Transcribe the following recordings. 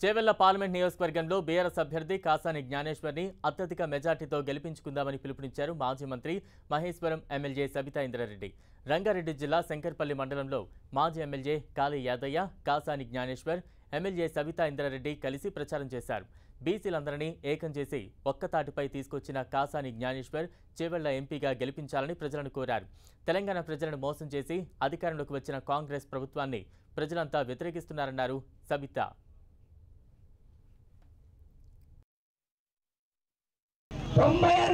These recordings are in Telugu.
చేవెళ్ల పార్లమెంట్ నియోజకవర్గంలో బీఆర్ఎస్ అభ్యర్థి కాసాని జ్ఞానేశ్వర్ని అత్యధిక మెజార్టీతో గెలిపించుకుందామని పిలుపునిచ్చారు మాజీ మంత్రి మహేశ్వరం ఎమ్మెల్యే సబితా ఇంద్రారెడ్డి. రంగారెడ్డి జిల్లా శంకర్పల్లి మండలంలో మాజీ ఎమ్మెల్యే కాళీ యాదయ్య, కాసాని జ్ఞానేశ్వర్, ఎమ్మెల్యే సబితా ఇంద్రారెడ్డి కలిసి ప్రచారం చేశారు. బీసీలందరినీ ఏకం చేసి ఒక్కతాటిపై తీసుకొచ్చిన కాసాని జ్ఞానేశ్వర్ చేవెళ్ల ఎంపీగా గెలిపించాలని ప్రజలను కోరారు. తెలంగాణ ప్రజలను మోసం చేసి అధికారంలోకి వచ్చిన కాంగ్రెస్ ప్రభుత్వాన్ని ప్రజలంతా వ్యతిరేకిస్తున్నారన్నారు సబితా.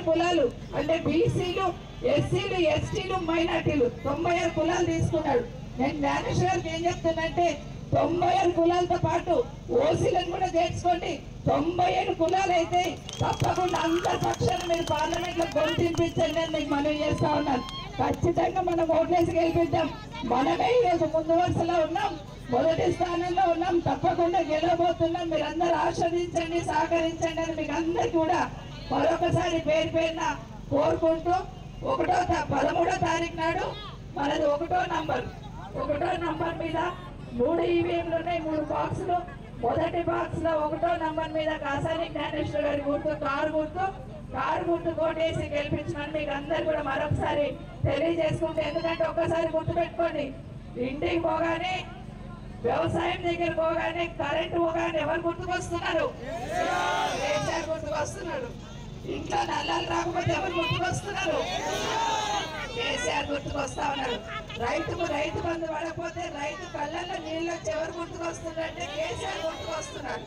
కులాలు అంటే బీసీలు, ఎస్సీలు, ఎస్టీలు, మైనార్టీలు 96 కులాలు తీసుకున్నాడు. నేను జ్ఞానేశ్వర్కి ఏం చెప్తున్నంటే 96 కులాలతో పాటు ఓసీలను కూడా చేర్చుకోండి. 97 కులాలు అయితే తప్పకుండా అందరి పక్షాన మీరు పార్లమెంట్ లో గొంతింపించండి అని మీకు మనవి చేస్తా ఉన్నాను. ఖచ్చితంగా మనం ఓట్లేసి గెలిపిద్దాం. మనమే ఈరోజు ముందు వరుసలో ఉన్నాం, మొదటి స్థానంలో ఉన్నాం, తప్పకుండా గెలవబోతున్నాం. మీరు అందరూ ఆస్వాదించండి, సహకరించండి అని మీకు అందరికీ కూడా మరొకసారి పేరు పేరున కోరుకుంటూ 13వ తారీఖు నాడు మనది 1వ నంబర్ మీద 3 ఈవీఎంలు ఉన్నాయి, 3 బాక్సులు. మొదటి బాక్స్ లో 1వ నంబర్ మీద కాసాని జ్ఞానేశ్వర్ గారి గుర్తు కారు గుర్తు కోటేసి గెలిపించమని మీకు అందరు కూడా మరొకసారి తెలియజేసుకుంటే, ఎందుకంటే ఒక్కసారి గుర్తుపెట్టుకోండి, ఇంటికి పోగానే, వ్యవసాయం దగ్గర పోగానే, కరెంటు పోగానే ఎవరు గుర్తుకొస్తున్నారు? కేసీఆర్ గుర్తుకొస్తున్నాడు. ఇంట్లో నల్లాలు రాకపోతే ఎవరు గుర్తుకొస్తున్నారు? కేసీఆర్ గుర్తుకొస్తా ఉన్నారు. రైతు బంధు పడకపోతే రైతు కళ్ళల్లో నీళ్ళు వచ్చి ఎవరు గుర్తుకొస్తున్నారంటే కేసీఆర్ గుర్తుకొస్తున్నాడు.